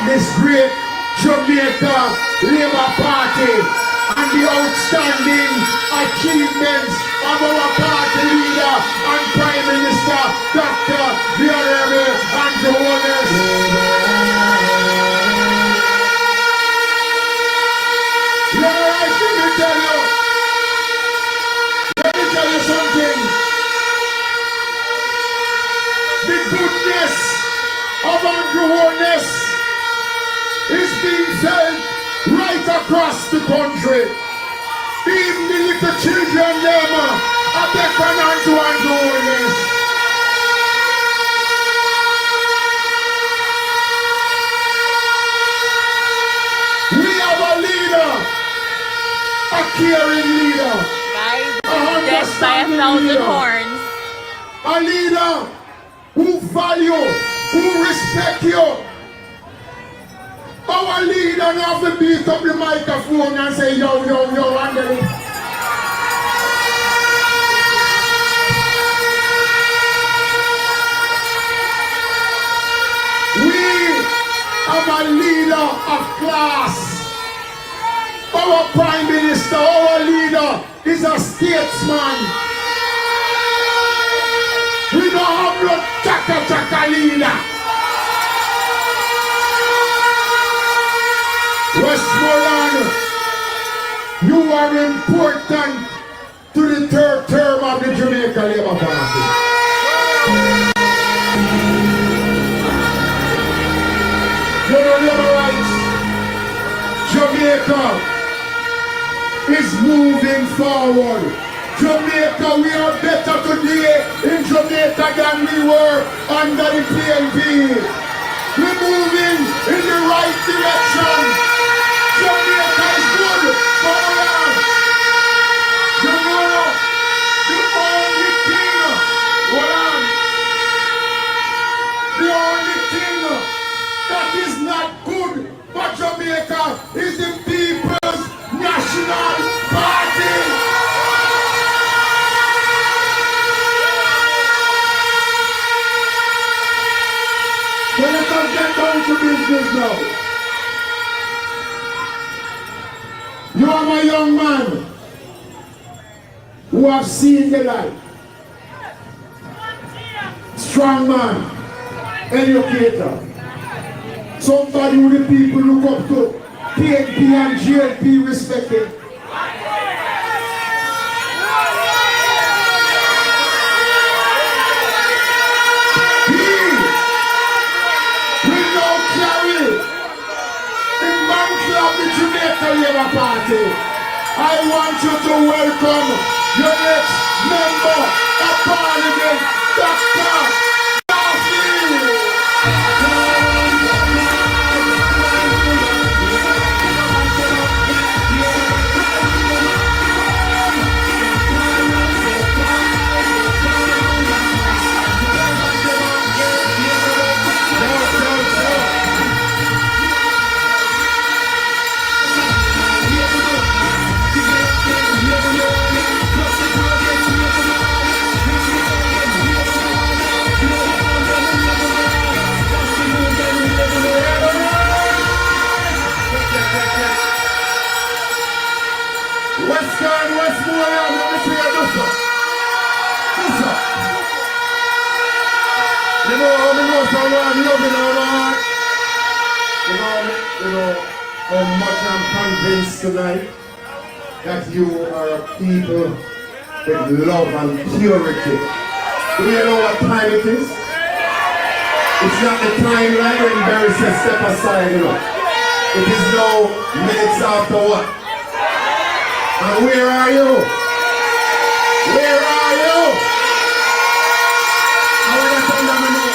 this great Jamaica Labour Party and the outstanding achievements of our party leader and Prime Minister, Dr. the Honorable Holness. Let me tell you something. The goodness of Holness is being felt right across the country. Even the little children them are beckoning to Holness. We have a leader, a caring leader, Guys, death by 1,000 horns. a leader who value, who respect you. Our leader now have to beat up the microphone and say yo, yo, yo, under it. We have a leader of class. Our Prime Minister, our leader is a statesman. We don't have no chaka-chaka leader. Westmoreland, you are important to the third term of the Jamaica Labour Party. You know Labour rights. Jamaica is moving forward. Jamaica, we are better today in Jamaica than we were under the PNP. We're moving in the right direction. Jamaica is good for all. You know, the only thing, the only thing that is not good for Jamaica is the People's National Party. So let us get down to business now. You are my young man who have seen the light. Strong man, educator. Somebody who the people look up to. PNP and GLP respected. He will now carry the mantle of the Jamaica Labour Party. I want you to welcome your next member of Parliament, Dr. Westmoreland, let me see you do so. You know how many of us are loving our heart? You know how much I'm convinced tonight that you are a people with love and purity. Do you know what time it is? It's not the timeline when Barry says step aside, you know. It is now minutes after what? And where are you? Where are you? I want to tell them now.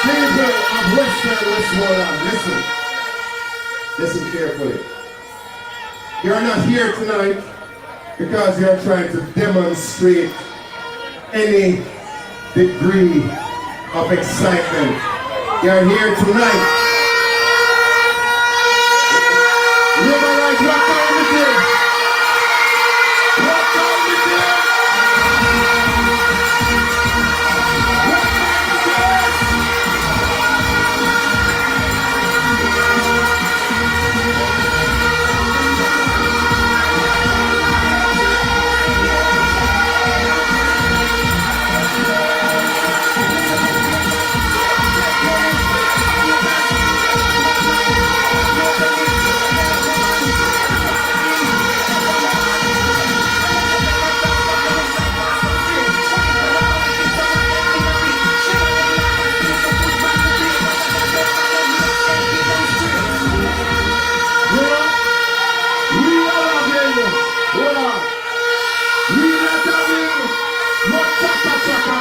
People of Westmoreland, listen carefully. You're not here tonight because you're trying to demonstrate any degree of excitement. You're here tonight. Labour rights, what time it is? What time it is? What time it is?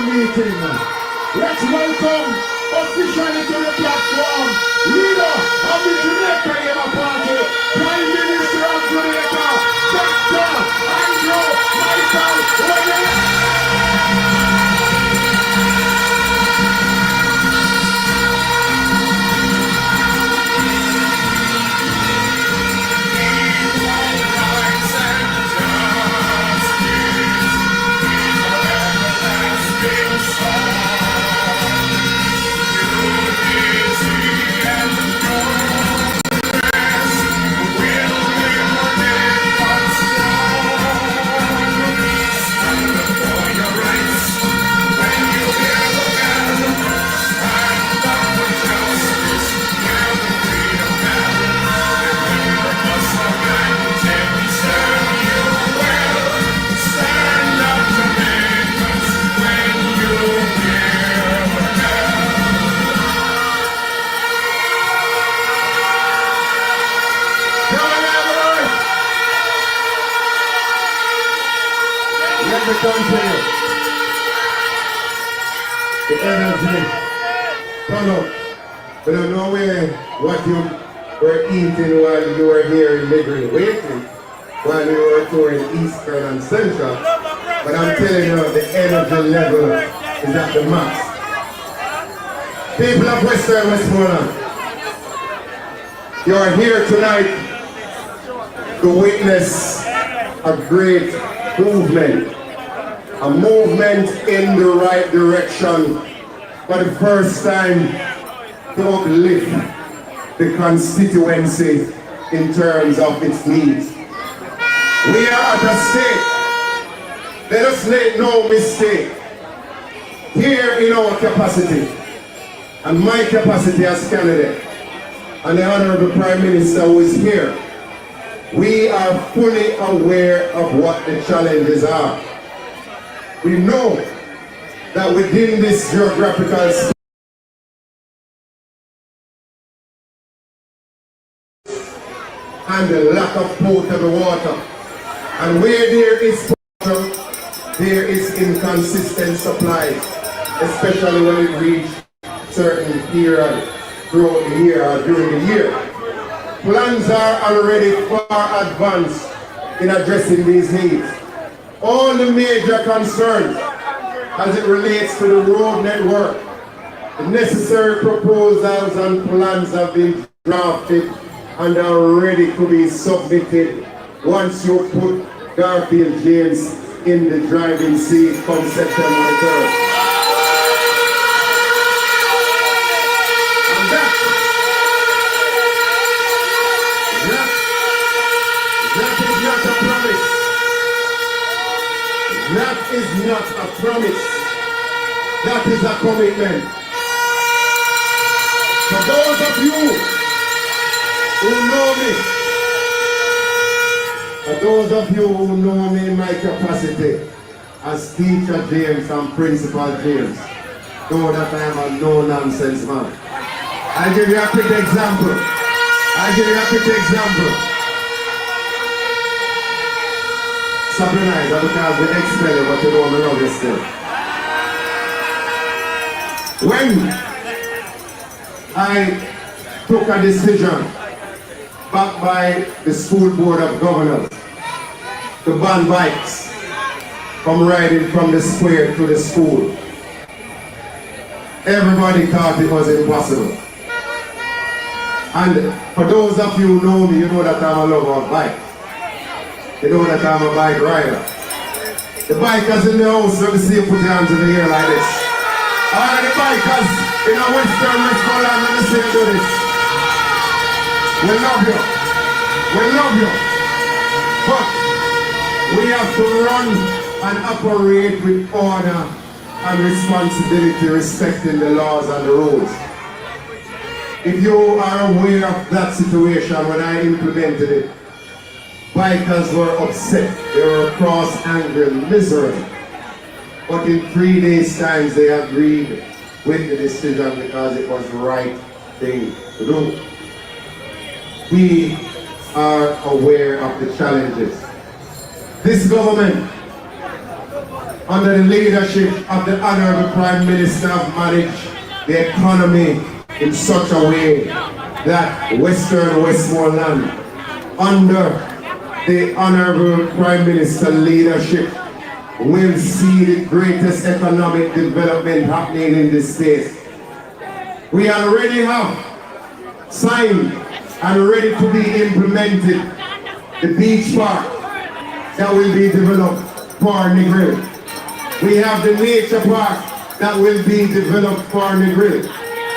meeting. Let's welcome officially to the platform, leader of the Jamaica Labour Party, Prime Minister of Jamaica, Dr. Andrew Michael Holness. Let me continue. The energy turn up. We don't know what you were eating while you were here in Midland waiting, while you were touring Eastern and Central. But I'm telling you, the energy level is at the max. People of Western Westmoreland, you are here tonight to witness a great movement. A movement in the right direction for the first time to uplift the constituency in terms of its needs. We are at a state, let us make no mistake, here in our capacity, and my capacity as candidate, and the Honorable Prime Minister who is here, we are fully aware of what the challenges are. We know that within this geographical space and the lack of potable water, and where there is water, there is inconsistent supplies, especially when it reaches certain period throughout the year or during the year. Plans are already far advanced in addressing these needs. All the major concerns as it relates to the road network, the necessary proposals and plans have been drafted and are ready to be submitted once you put Garfield James in the driving seat come September 3rd. And that is not a promise. That is not a promise. That is a commitment. For those of you who know me, for those of you who know me in my capacity as Teacher James and Principal James, know that I am a no-nonsense man. I'll give you a quick example. Stop your eyes, because we expel you, but you don't love you still. When I took a decision backed by the school board of governors to ban bikes from riding from the square to the school, everybody thought it was impossible. And for those of you who know me, you know that I'm a lover of bikes. You know that I'm a bike rider. The bikers in the house, let me see you put your hands in the air like this. All the bikers in our Western Westmoreland, let me see you do this. We love you. We love you. But we have to run and operate with order and responsibility, respecting the laws and the rules. If you are aware of that situation when I implemented it, bikers were upset. They were cross-angry, miserable. But in 3 days' time, they agreed with the decision because it was the right thing to do. We are aware of the challenges. This government under the leadership of the Honorable Prime Minister, have managed the economy in such a way that Western Westmoreland, under the Honorable Prime Minister leadership, will see the greatest economic development happening in this state. We already have signed and ready to be implemented the beach park that will be developed for Negril. We have the nature park that will be developed for Negril.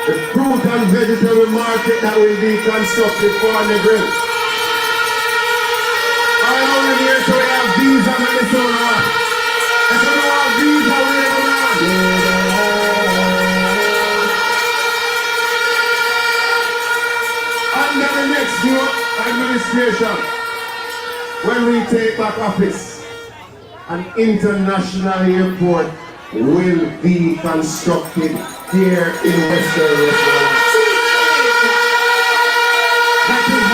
The fruit and vegetable market that will be constructed for Negril. I only here so we have visa and the solar. And so we have visa we have under the next new administration, when we take back office, an international airport will be constructed here in Western Westmoreland. That is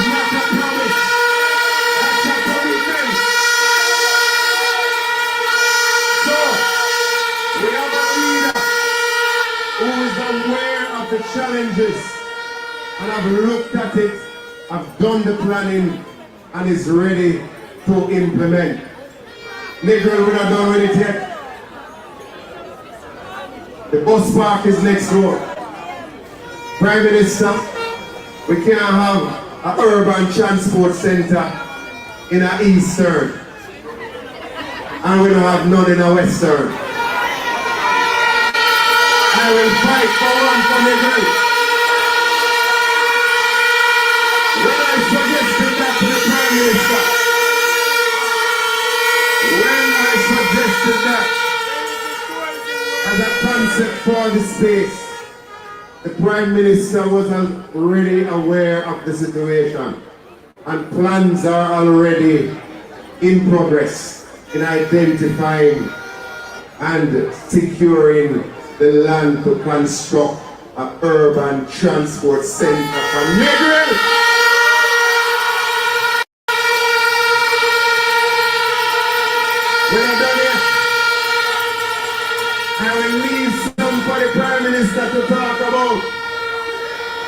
not a promise. That's a commitment. So, we have a leader who is aware of the challenges and have looked at it, have done the planning, and is ready to implement. Negril, we're not done with it yet. The bus park is next door. Prime Minister, we can't have an urban transport center in a Eastern, and we don't have none in a Western. I will fight for one for Negril. When I suggested that to the Prime Minister, as a concept for the space, the Prime Minister was already aware of the situation, and plans are already in progress in identifying and securing the land to construct an urban transport center for Negril. We're not done yet. I will leave some for the Prime Minister to talk about.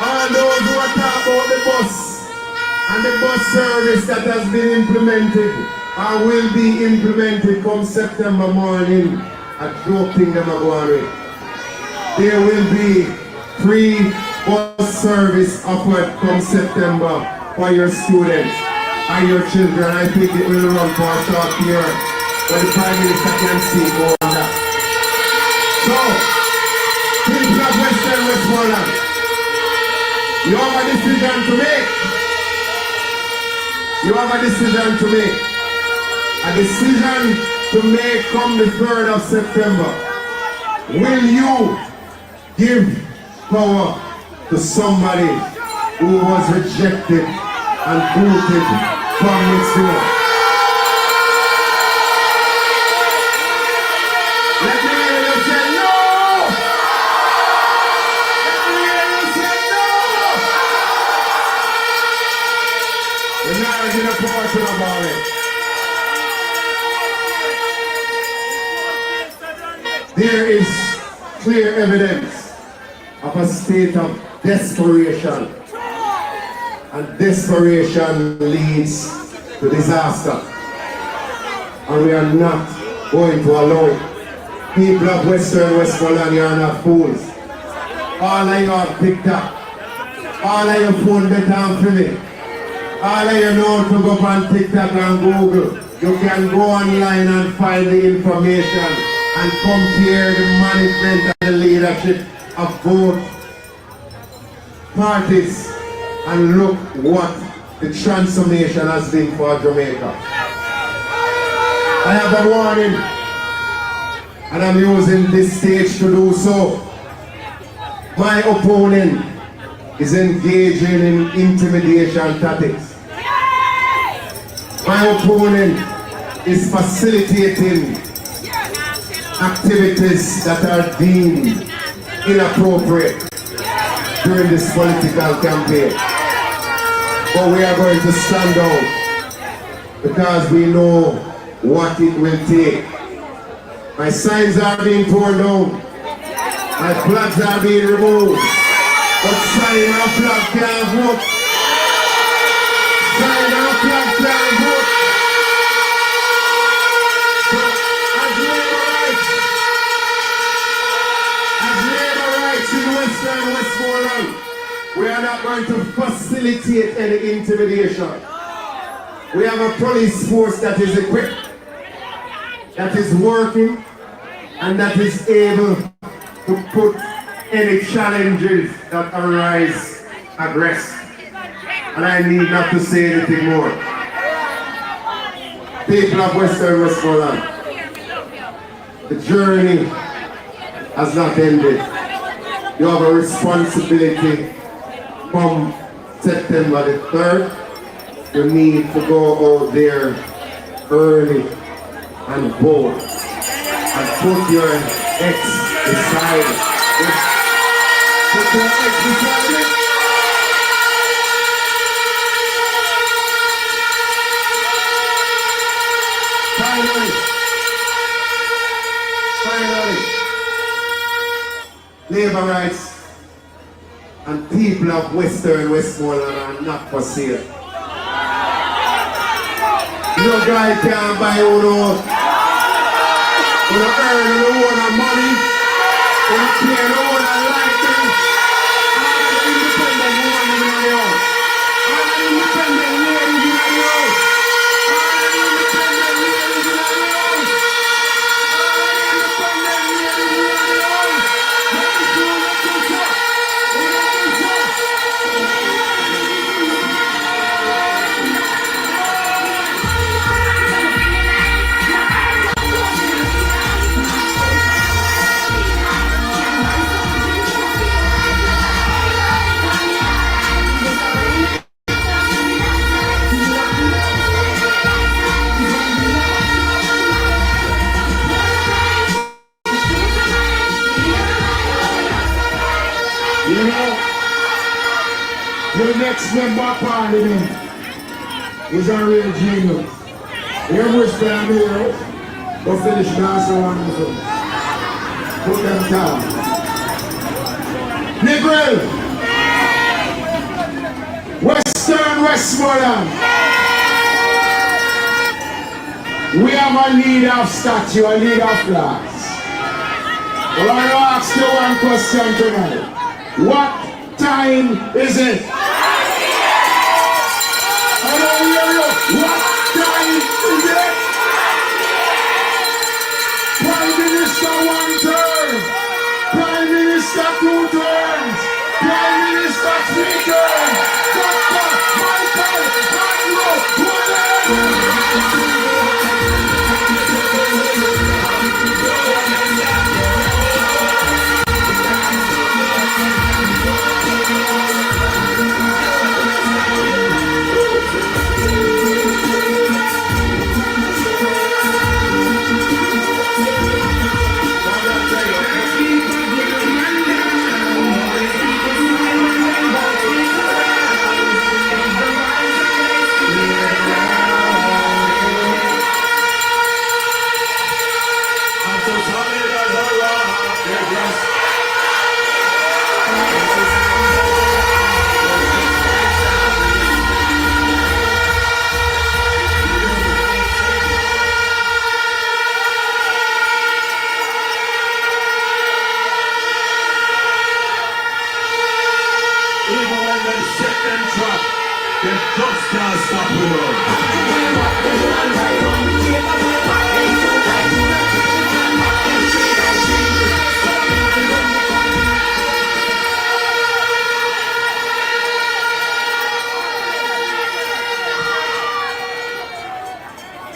All those who are talking about the bus and the bus service that has been implemented or will be implemented come September morning at Dope Thing them are going with. There will be free bus service offered come September for your students and your children. I think it will run for a short period. But the Prime Minister can see more on that. So, people of Western Westmoreland, you have a decision to make. You have a decision to make. A decision to make come the 3rd of September. Will you give power to somebody who was rejected and booted from next door? Let me hear you say no! Let me hear you say no! We're not going to portion about it. There is clear evidence of a state of desperation. And desperation leads to disaster. And we are not going to allow it. People of Western Westmoreland, you are not fools. All of you are picked up. All of your phone better and fill it. All of you know to go on TikTok and Google. You can go online and find the information and compare the management and the leadership of both parties and look what the transformation has been for Jamaica. I have a warning, and I'm using this stage to do so. My opponent is engaging in intimidation tactics. My opponent is facilitating activities that are deemed inappropriate during this political campaign. But we are going to stand out because we know what it will take. My signs are being torn down. My flags are being removed. But sign and flag can't vote. Sign and flag can't vote. So, as labor rights in Western Westmoreland, we are not going to facilitate any intimidation. We have a police force that is equipped, that is working, and that is able to put any challenges that arise at rest. And I need not to say anything more. People of Western Westmoreland, the journey has not ended. You have a responsibility from September the 3rd. You need to go out there early and vote and put your ex beside it. Put your ex beside it. Finally, labor rights and people of Western Westmoreland are not for sale. No guy can buy uno earn uno money, uno pay uno license. All the independent women in the house. All the independent ladies in the house. All the independent ladies in the house. All the independent ladies in the house. Let me see what you say. You know, the next member of parliament is a real genius. You wish for a hero, but finish dancing on the phone. Put them down. Negril! Western Westmoreland! We have a leader of statue, a leader of class. I want to ask you one question tonight. What time is it? I don't hear you. What time is it? Prime Minister one term. Prime Minister two terms. Prime Minister three terms. Dr. Michael Andrew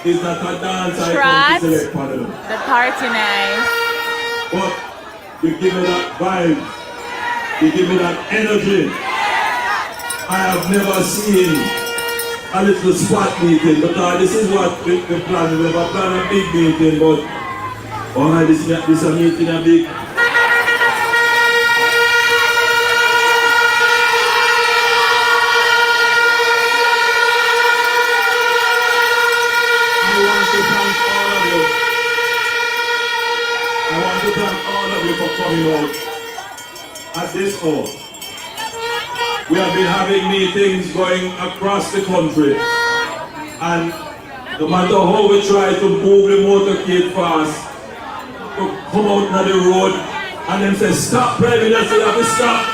It's not a dance I Trot, come to select for them. the party night. But you give me that vibe, you give me that energy. I have never seen a little squad meeting, because this is what we plan. We have planned a big meeting, but this a meeting a big. I want to thank all of you for coming out at this hall. We have been having meetings going across the country, and no matter how we try to move the motorcade fast, to come out on the road, and then say, stop, Prime Minister, you have to stop.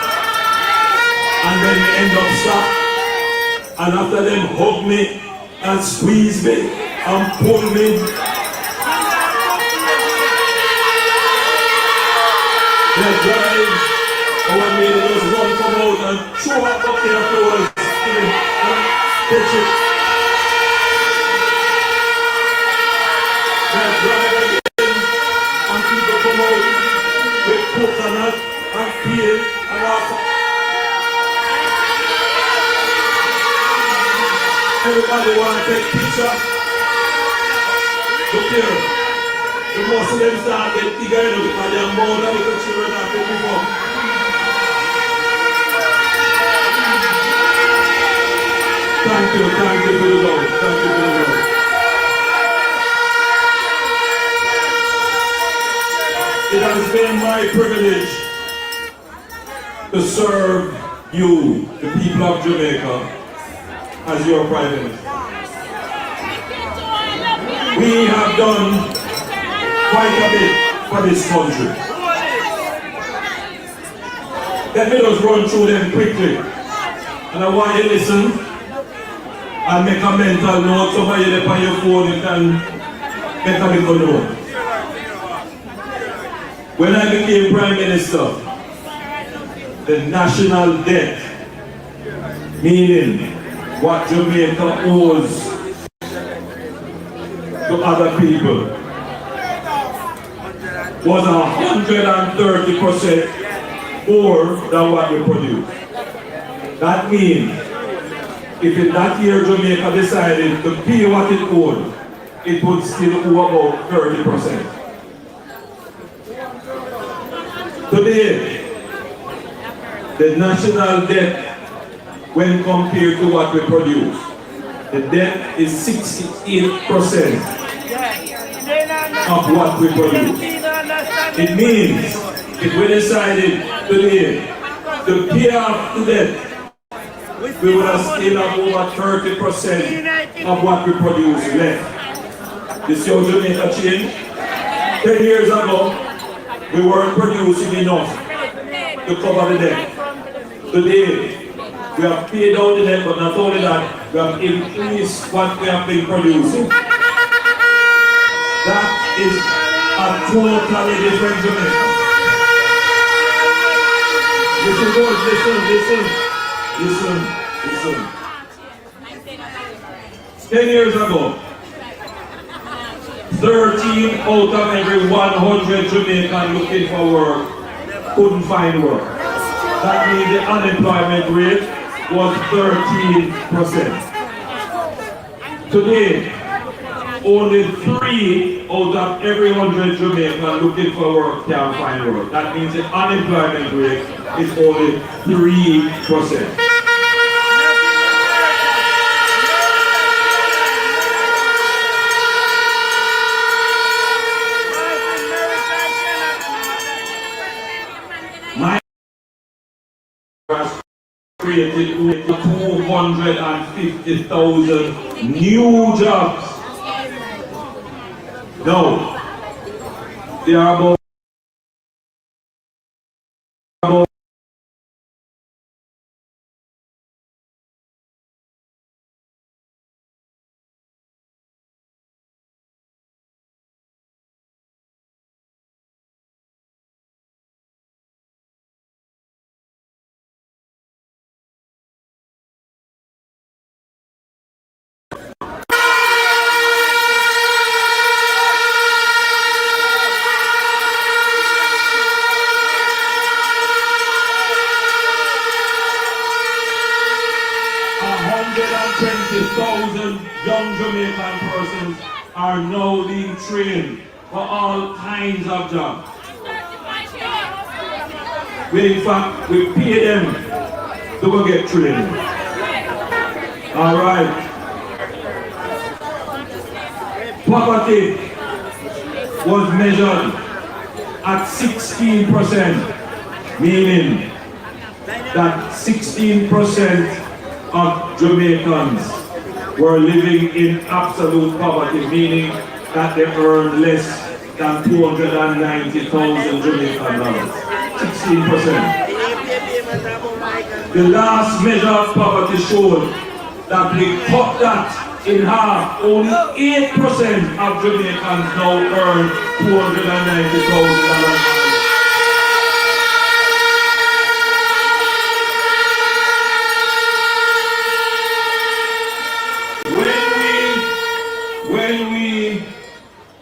And then we end up stop. And after them hug me and squeeze me and pull me. They drive, and when we just run come out and throw up their floors and pitch it. They drive again, and people come out with coconut and peel and water. Everybody want to take picture. Look here. The Muslims start get bigger because they are more than the children that they before. Thank you for the Lord. Thank you for the Lord. It has been my privilege to serve you, the people of Jamaica, as your Prime Minister. We have done quite a bit for this country. Let me just run through them quickly. And I want you to listen and make a mental note. Somebody up on your phone, you can make a little note. When I became Prime Minister, the national debt, meaning what Jamaica owes to other people, was 130% more than what we produce. That means, if in that year Jamaica decided to pay what it owed, it would still owe about 30%. Today, the national debt, when compared to what we produce, the debt is 68% of what we produce. It means if we decided today to pay off the debt, we would have still have over 30% of what we produce left. This is how Jamaica changed. 10 years ago, we weren't producing enough to cover the debt. Today, we have paid down the debt, but not only that, we have increased what we have been producing. That is a totally different Jamaica. Listen, boys, listen. 10 years ago, 13 out of every 100 Jamaicans looking for work couldn't find work. That means the unemployment rate was 13%. Today, only 3 out of every 100 Jamaicans looking for work can find work. That means the unemployment rate is only 3%. My created 250,000 new jobs. No, they are about young Jamaican persons are now being trained for all kinds of jobs. In fact, we pay them to go get trained. All right. Poverty was measured at 16%, meaning that 16% of Jamaicans were living in absolute poverty, meaning that they earned less than 290,000 Jamaican dollars. 16%. The last measure of poverty showed that we cut that in half. Only 8% of Jamaicans now earn $290,000.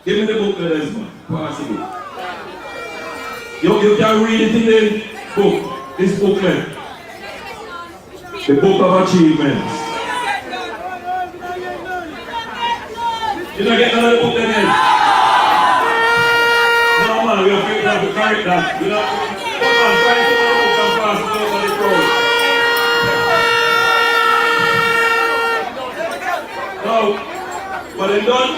Give me the book, Desmond. Pass it. You can read it in the book, this booklet. The Book of Achievements. You don't get another book then? No man, we have to carry that. We don't come on, find another book and pass it over the road. No, but then done.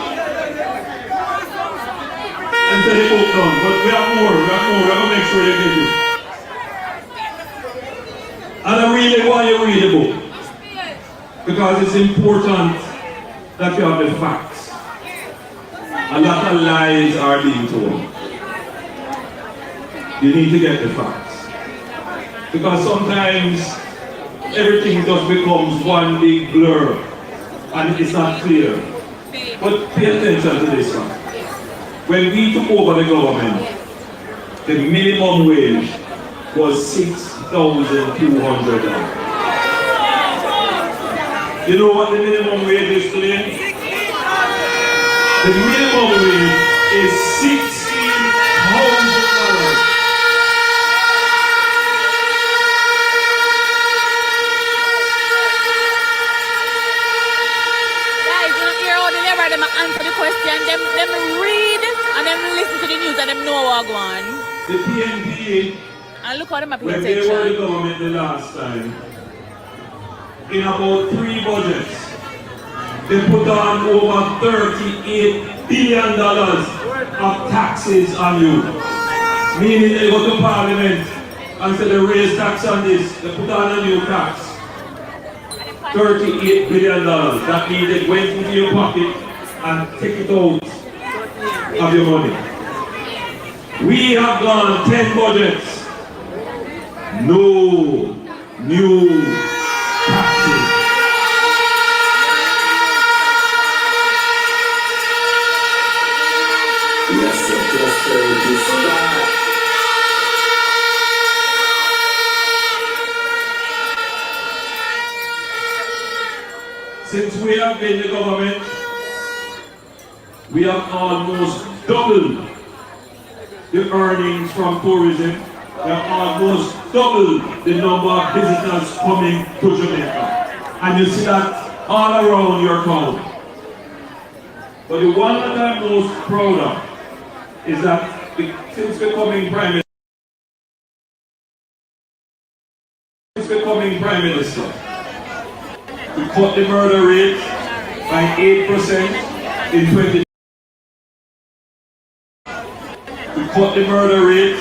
And say the book done, but we have more, we have to make sure they get it. And I really want you to read the book, because it's important that you have the facts. A lot of lies are being told. You need to get the facts. Because sometimes everything just becomes one big blur and it's not clear. But pay attention to this one. When we took over the government, the minimum wage was $6,200. You know what the minimum wage is today? The minimum wage is $16,000. Guys, you hear how they never them answer the question, them read and them listen to the news and them know what going on. The PNP, And look how them pay when they were the attention. government the last time, in about 3 budgets, they put on over $38 billion of taxes on you. Meaning they go to Parliament and say they raise tax on this, they put on a new tax. $38 billion. That means they went into your pocket and take it out of your money. We have gone 10 budgets. No new taxes. Yes, sir, just this Since we have been the government, we have almost doubled the earnings from tourism. We have almost doubled the number of visitors coming to Jamaica. And you see that all around your town. But the one that I'm most proud of is that since becoming Prime Minister, we cut the murder rate by 8% in 20. We cut the murder rate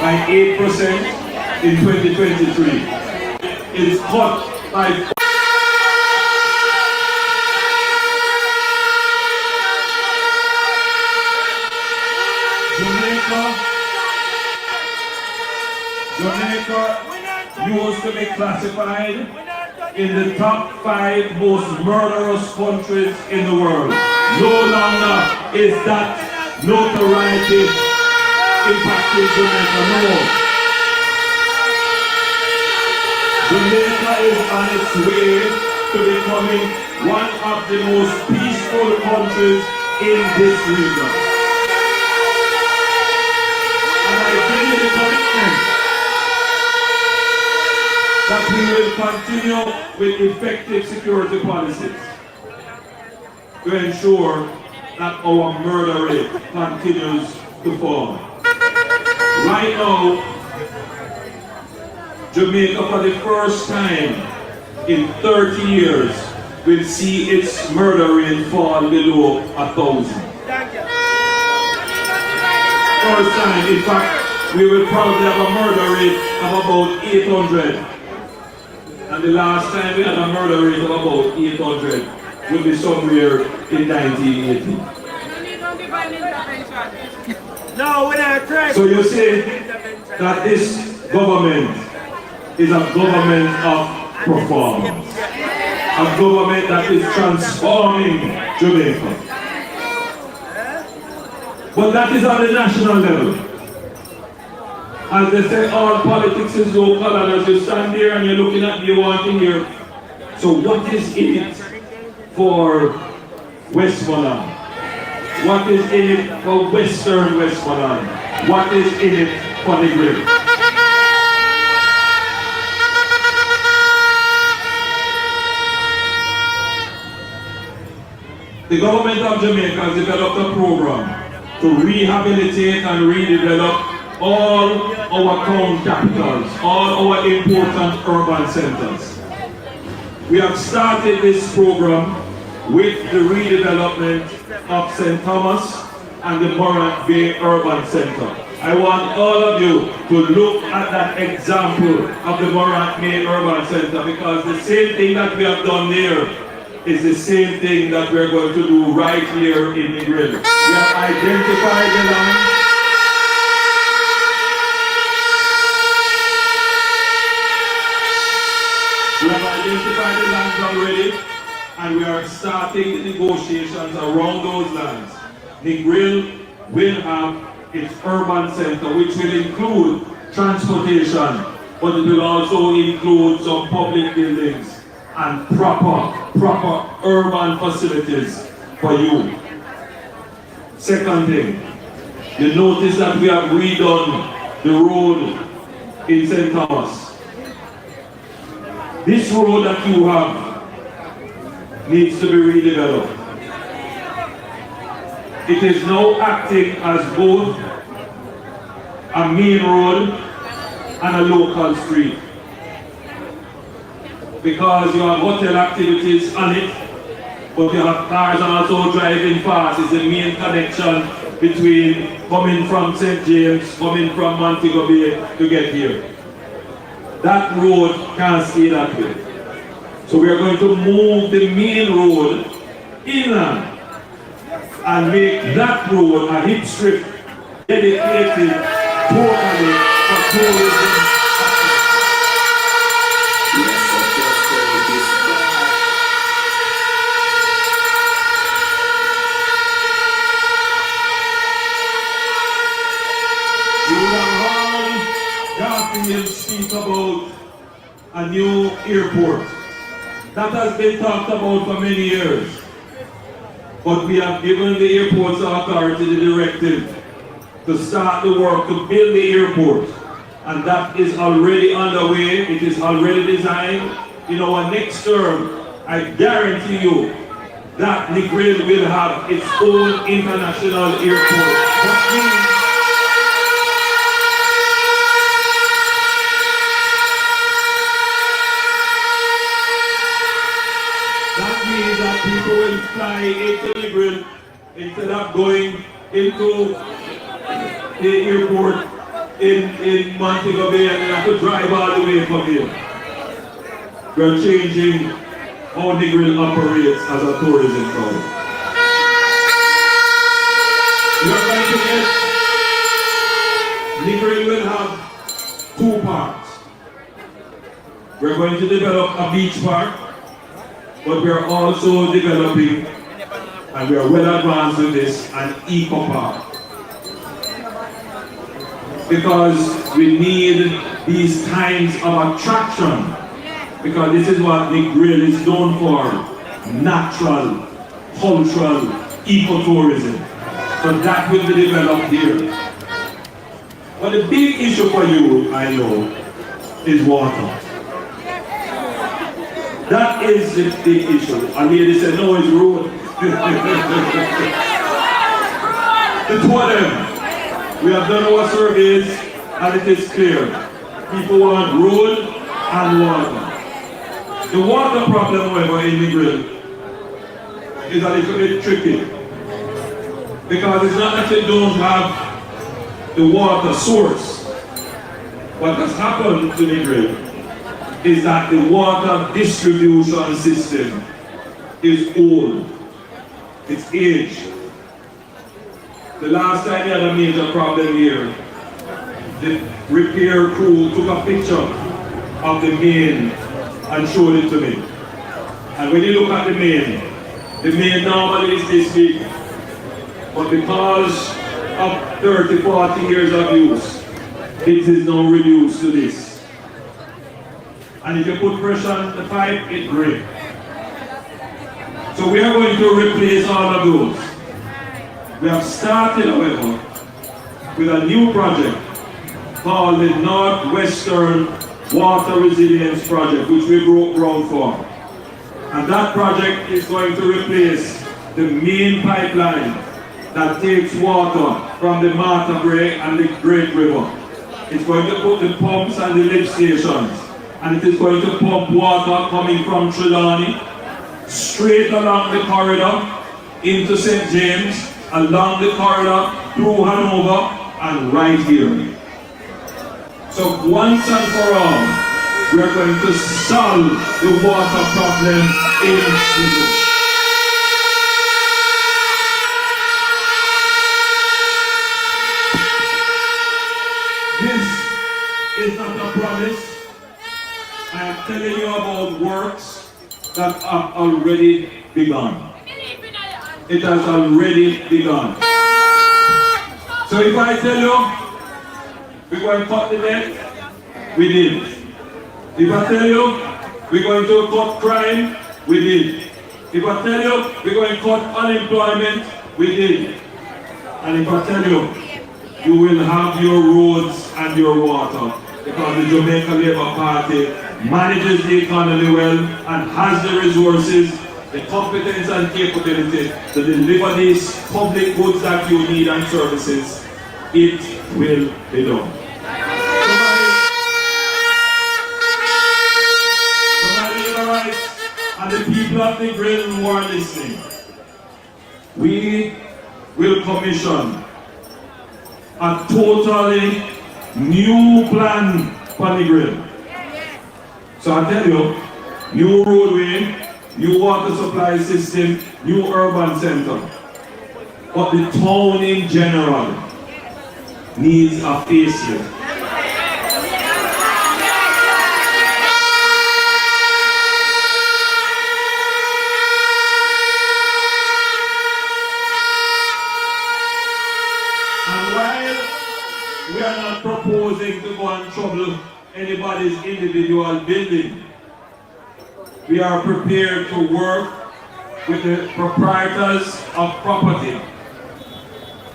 by 8% in 2023. It is cut by Jamaica used to be classified in the top 5 most murderous countries in the world. No longer is that notoriety impacting Jamaica. No. Jamaica is on its way to becoming one of the most peaceful countries in this region. And I give you the commitment that we will continue with effective security policies to ensure that our murder rate continues to fall. Right now, Jamaica for the first time in 30 years will see its murder rate fall below 1,000. first time. In fact, we will probably have a murder rate of about 800. And the last time we had a murder rate of about 800 will be somewhere in 1980. No, we're not correct. So you say that this government is a government of performance. A government that is transforming Jamaica. But that is on the national level. As they say, all politics is local, and as you stand there and you're looking at me, you want to hear, so what is in it for Westmoreland? What is in it for Western Westmoreland? What is in it for the Grill? The government of Jamaica has developed a program to rehabilitate and redevelop all our town capitals, all our important urban centers. We have started this program with the redevelopment of St. Thomas and the Morant Bay Urban Center. I want all of you to look at that example of the Morant Bay Urban Center, because the same thing that we have done there is the same thing that we're going to do right here in the Grill. We have identified the land. We have identified the lands already, and we are starting the negotiations around those lands. The Grill will have its urban center, which will include transportation, but it will also include some public buildings and proper urban facilities for you. Second thing, you notice that we have redone the road in St. Thomas. This road that you have needs to be redeveloped. It is now acting as both a main road and a local street, because you have hotel activities on it, but you have cars also driving fast. It's the main connection between coming from St. James, coming from Montego Bay to get here. That road can't stay that way. So we are going to move the main road inland and make that road a hip strip dedicated totally for tourism. You'll speak about a new airport. That has been talked about for many years. But we have given the airports authority the directive to start the work to build the airport. And that is already underway. It is already designed. In our next term, I guarantee you that the Grill will have its own international airport. That means that people will fly into the Grill instead of going into the airport in Montego Bay and have to drive all the way from here. We're changing how the Grill operates as a tourism town. We're going to get, the Grill will have 2 parks. We're going to develop a beach park, but we are also developing, and we are well advanced with this, an eco park. Because we need these kinds of attraction, because this is what the Grill is known for: natural, cultural, ecotourism. So that will be developed here. But the big issue for you, I know, is water. That is the big issue. A lady said, no, it's road. The 2 of them. We have done our surveys and it is clear. People want road and water. The water problem, however, in the Grill is a little bit tricky. Because it's not that you don't have the water source. What has happened to the grid is that the water distribution system is old. It's aged. The last time we had a major problem here, the repair crew took a picture of the main and showed it to me. And when you look at the main normally is this big. But because of 30, 40 years of use, it is now reduced to this. And if you put pressure on the pipe, it breaks. So we are going to replace all of those. We have started, however, with a new project called the Northwestern Water Resilience Project, which we broke ground for. And that project is going to replace the main pipeline that takes water from the Martha Brae and the Great River. It's going to put the pumps and the lift stations, and it is going to pump water coming from Trelawney straight along the corridor into St. James, along the corridor through Hanover, and right here. So once and for all, we are going to solve the water problem in Sweden. This is not a promise. I am telling you about works that have already begun. It has already begun. So if I tell you, we're going to cut the debt, we did. If I tell you, we're going to cut crime, we did. If I tell you, we're going to cut unemployment, we did. And if I tell you, you will have your roads and your water, because the Jamaica Labour Party manages the economy well and has the resources, the competence and capability to deliver these public goods that you need and services. It will be done. And the people of the grill who are listening, we will commission a totally new plan for the grill. So I tell you, new roadway, new water supply system, new urban center. But the town in general needs a facelift. We are not proposing to go and trouble anybody's individual building. We are prepared to work with the proprietors of property,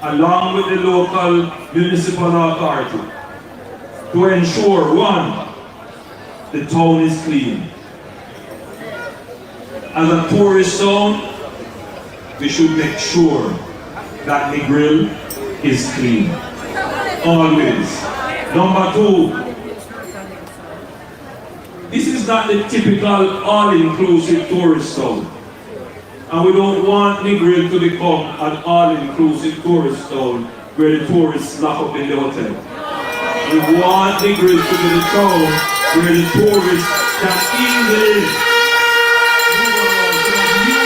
along with the local municipal authority, to ensure, one, the town is clean. As a tourist town, we should make sure that the grill is clean. Always. Number two, this is not the typical all-inclusive tourist town. And we don't want the grill to become an all-inclusive tourist town where the tourists lock up in the hotel. We want the grill to be the town where the tourists can easily move around to a new.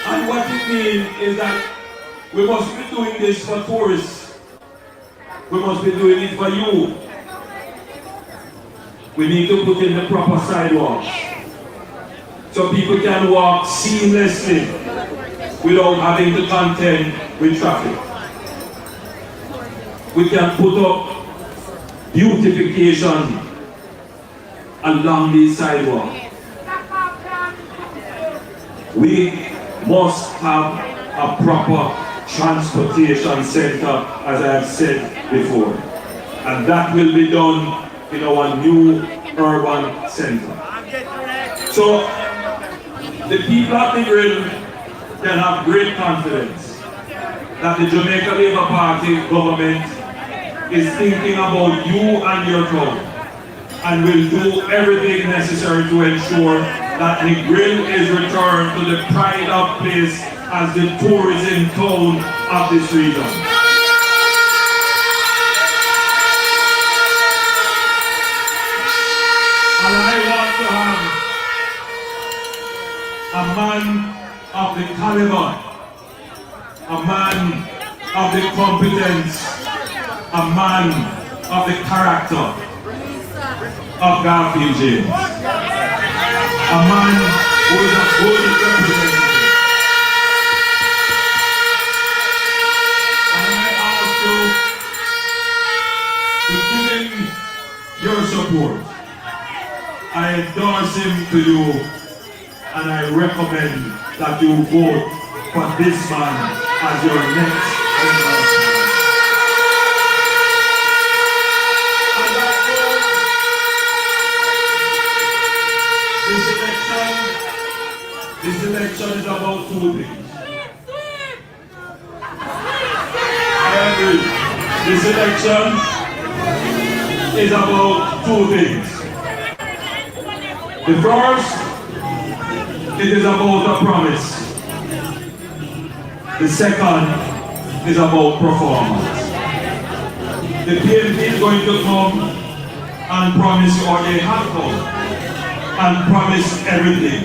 And what it means is that we must be doing this for tourists. We must be doing it for you. We need to put in the proper sidewalks so people can walk seamlessly without having to contend with traffic. We can put up beautification along these sidewalks. We must have a proper transportation center, as I have said before. And that will be done in our new urban center. So, the people of the grill can have great confidence that the Jamaica Labour Party government is thinking about you and your town, and will do everything necessary to ensure that the grill is returned to the pride of place as the tourism town of this region. And I want to have a man of the caliber, a man of the competence, a man of the character of Garfield James. A man who is a good representative. And I ask you to give him your support. I endorse him to you, and I recommend that you vote for this man as your next endorser. This election is about two things. I agree. This election is about two things. The first, it is about a promise. The second is about performance. The PMP is going to come and promise, or they have come, and promise everything.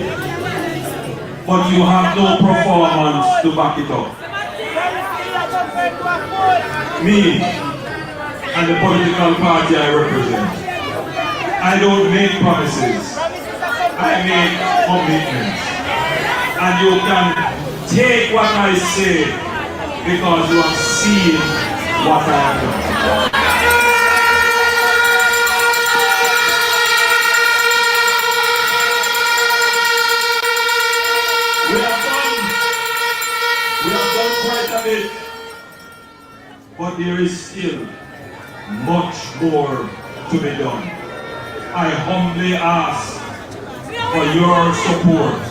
But you have no performance to back it up. Me and the political party I represent, I don't make promises, I make commitments. And you can take what I say because you have seen what I have done. But there is still much more to be done. I humbly ask for your support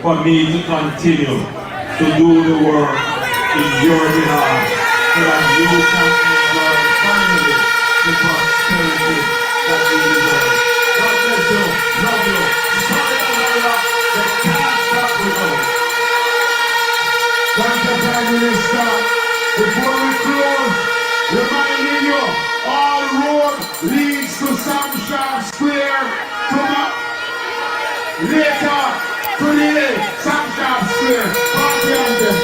for me to continue to do the work in your behalf so that you can enjoy finally the prosperity that we deserve. God bless you, love you, solid America, the can't stop with us. Thank you, Prime Minister. Before we close, reminding you, all road leads to Sam Sharp Square. Later, today, Sam Sharp Square. Party on them.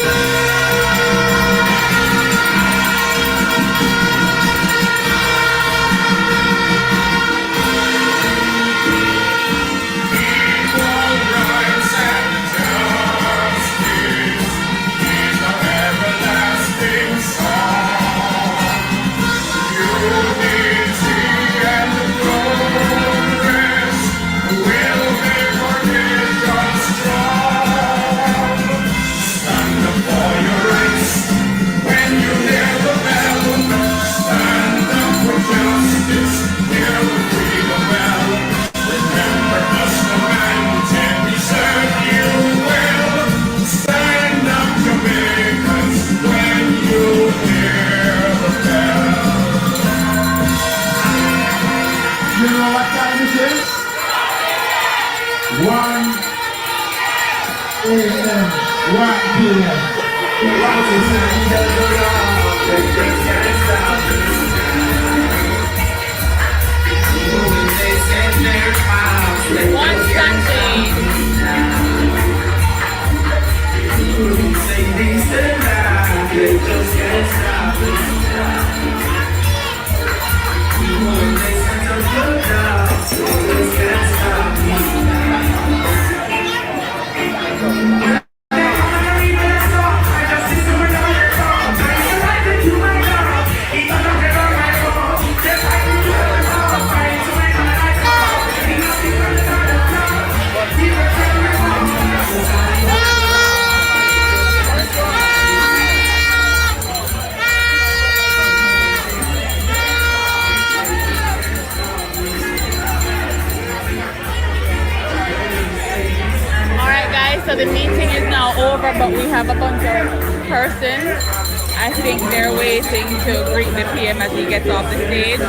So the meeting is now over, but we have a bunch of persons. I think they're waiting to greet the PM as he gets off the stage.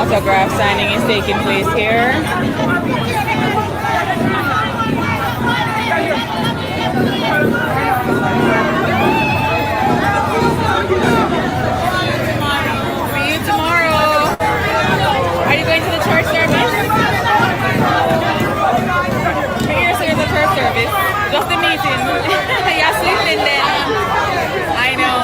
autograph signing is taking place here. See you tomorrow. Are you going to the church service? Here's the church service. Just the meeting. You're sleeping then. I know.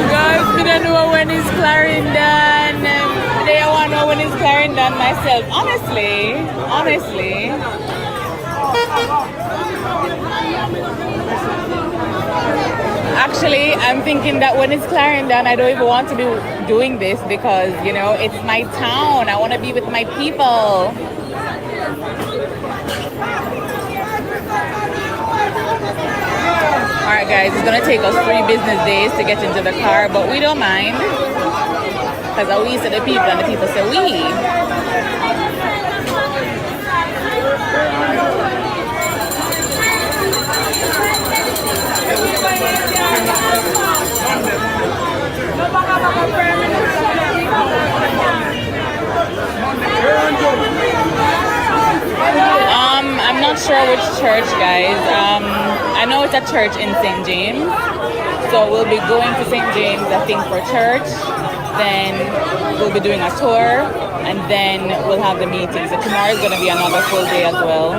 Guys, I don't know when it's Clarendon. Today I want to know when it's Clarendon myself. Honestly. Actually, I'm thinking that when it's Clarendon, I don't even want to be doing this because, you know, it's my town. I want to be with my people. Alright guys, it's going to take us 3 business days to get into the car, but we don't mind. Because we say the people and the people say we. I'm not sure which church, guys. I know it's a church in St. James. So we'll be going to St. James, I think, for church. Then we'll be doing a tour. And then we'll have the meeting. So tomorrow is going to be another full day as well.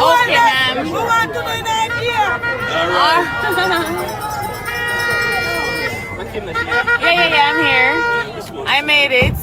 Okay, ma'am. We want to know that here. Yeah, I'm here. I made it.